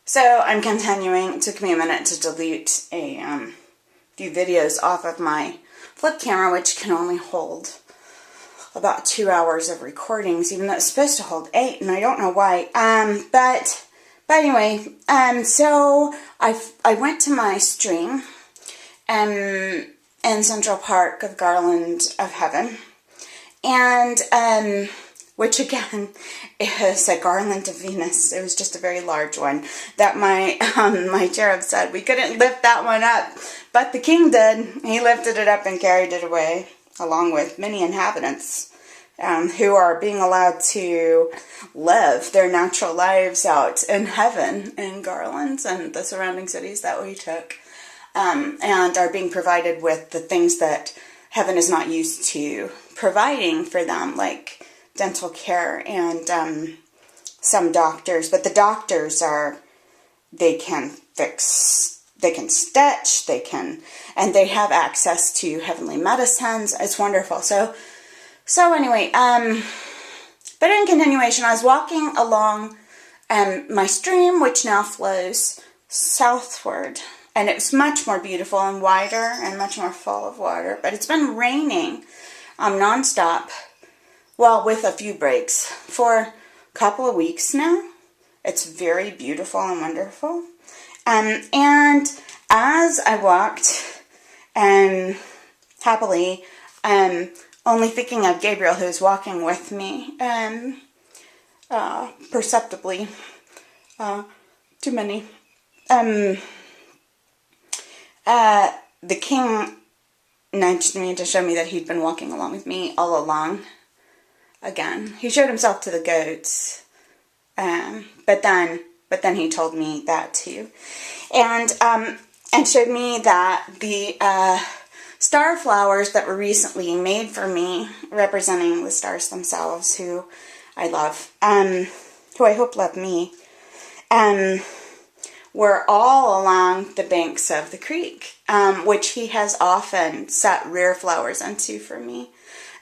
So I'm continuing. It took me a minute to delete a few videos off of my flip camera, which can only hold about 2 hours of recordings, even though it's supposed to hold 8, and I don't know why. But anyway, so I went to my stream in Central Park of Garland of Heaven, and which again is a garland of Venus. It was just a very large one that my my cherub said we couldn't lift that one up, but the king did. He lifted it up and carried it away, along with many inhabitants who are being allowed to live their natural lives out in heaven in Garland and the surrounding cities that we took, and are being provided with the things that heaven is not used to providing for them, like dental care and some doctors. But the doctors they can fix, they can stitch, and they have access to heavenly medicines. It's wonderful. So anyway, but in continuation, I was walking along my stream, which now flows southward, and it's much more beautiful and wider and much more full of water. But it's been raining nonstop, well, with a few breaks, for a couple of weeks now. It's very beautiful and wonderful. And as I walked, happily, only thinking of Gabriel, who's walking with me, perceptibly, too many, the king nudged me to show me that he'd been walking along with me all along. Again, he showed himself to the goats, but then he told me that too, and showed me that the star flowers that were recently made for me, representing the stars themselves, who I love, who I hope love me, were all along the banks of the creek, which he has often set rare flowers into for me,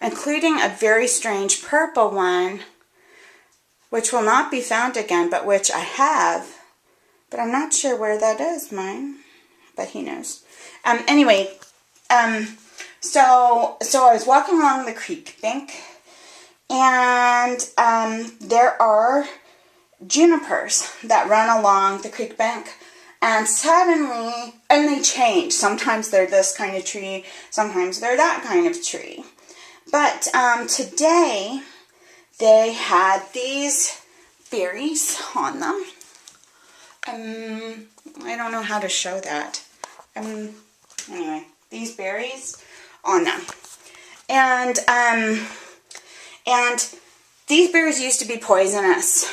including a very strange purple one, which will not be found again, but which I have, but I'm not sure where that is, mine, but he knows. Anyway, so I was walking along the creek bank, and there are junipers that run along the creek bank, and suddenly, and they change. Sometimes they're this kind of tree, sometimes they're that kind of tree. But today, they had these berries on them. I don't know how to show that. Anyway, these berries on them. And these berries used to be poisonous.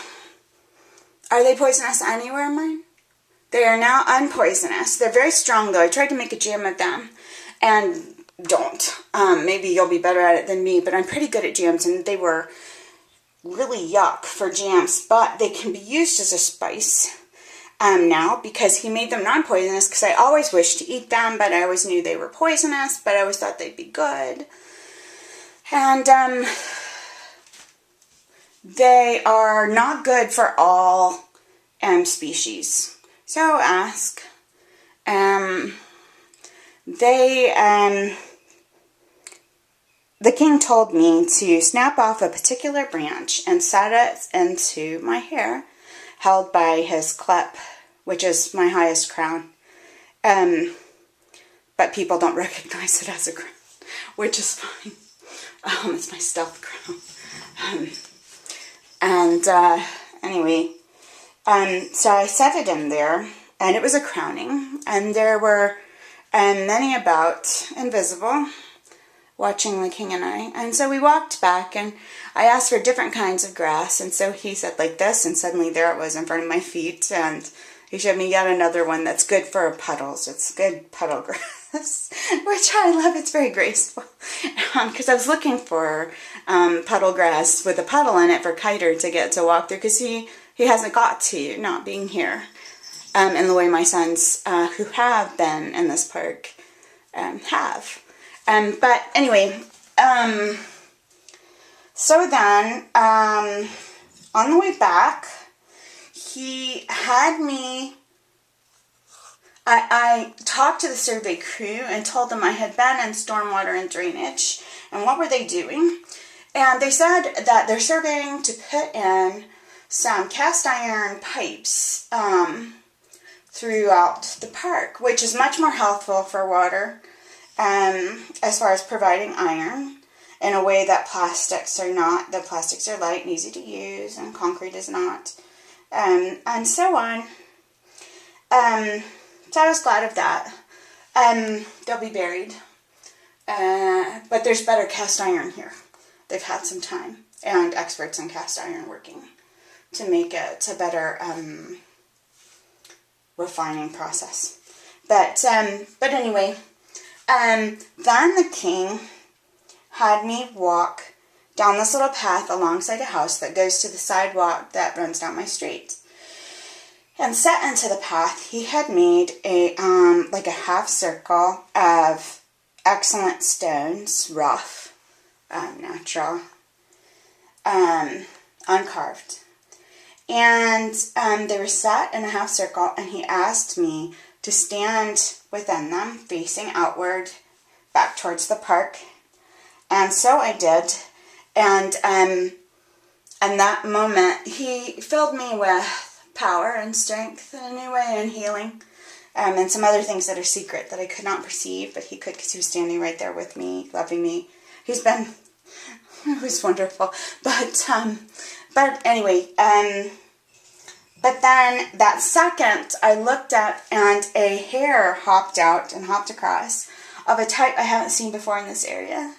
Are they poisonous anywhere, mine? They are now unpoisonous. They're very strong, though. I tried to make a jam of them, and don't. Maybe you'll be better at it than me, but I'm pretty good at jams, and they were really yuck for jams, but they can be used as a spice now, because he made them non-poisonous, because I always wished to eat them, but I always knew they were poisonous, but I always thought they'd be good. And they are not good for all species. So ask. The king told me to snap off a particular branch and set it into my hair, held by his clep, which is my highest crown. But people don't recognize it as a crown, which is fine. It's my stealth crown. Anyway, so I set it in there, and it was a crowning, and there were many about, invisible, watching the king and I. And so we walked back, and I asked for different kinds of grass, and so he said like this, and suddenly there it was in front of my feet, and he showed me yet another one that's good for puddles. It's good puddle grass, which I love. It's very graceful, because I was looking for puddle grass with a puddle in it for Kyter to get to walk through, because he hasn't got to, not being here, in the way my sons who have been in this park have. But anyway, so then, on the way back, he had me, I talked to the survey crew and told them I had been in stormwater and drainage, and what were they doing? And they said that they're surveying to put in some cast iron pipes throughout the park, which is much more healthful for water as far as providing iron in a way that plastics are not. The plastics are light and easy to use, and concrete is not, and so on. So I was glad of that. They'll be buried, but there's better cast iron here. They've had some time, and experts in cast iron working to make it a better refining process. But anyway, then the king had me walk down this little path alongside a house that goes to the sidewalk that runs down my street. And set into the path, he had made a like a half circle of excellent stones, rough, natural, uncarved. And they were set in a half circle, and he asked me to stand within them, facing outward, back towards the park. And so I did. And that moment, he filled me with power and strength in a new way, and healing, and some other things that are secret that I could not perceive, but he could, because he was standing right there with me, loving me. It was wonderful. But anyway, but then that second I looked up, and a hare hopped out and hopped across of a type I haven't seen before in this area,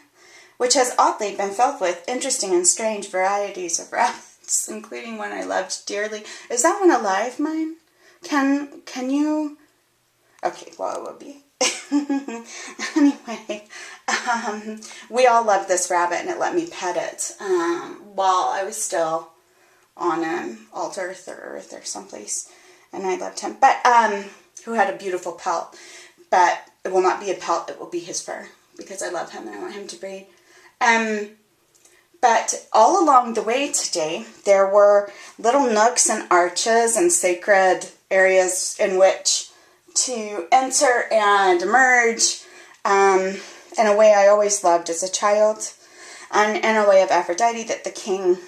which has oddly been filled with interesting and strange varieties of rabbits, including one I loved dearly. Is that one alive, mine? Can you? Okay, well, it will be. Anyway, we all loved this rabbit, and it let me pet it while I was still on an altar or earth or someplace, and I loved him. But who had a beautiful pelt, but it will not be a pelt; it will be his fur, because I love him and I want him to breed. But all along the way today, there were little nooks and arches and sacred areas in which to enter and emerge in a way I always loved as a child, and in a way of Aphrodite that the king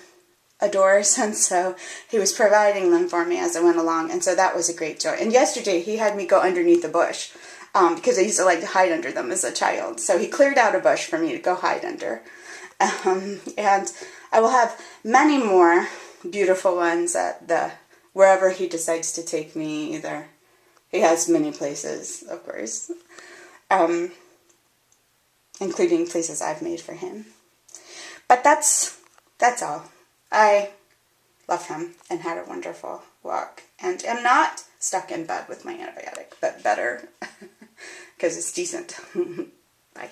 adores, and so he was providing them for me as I went along, and so that was a great joy. And yesterday he had me go underneath a bush because I used to like to hide under them as a child, so he cleared out a bush for me to go hide under. And I will have many more beautiful ones at wherever he decides to take me. Either he has many places, of course, including places I've made for him. But that's all. I love him and had a wonderful walk, and am not stuck in bed with my antibiotic, but better because it's decent. Bye.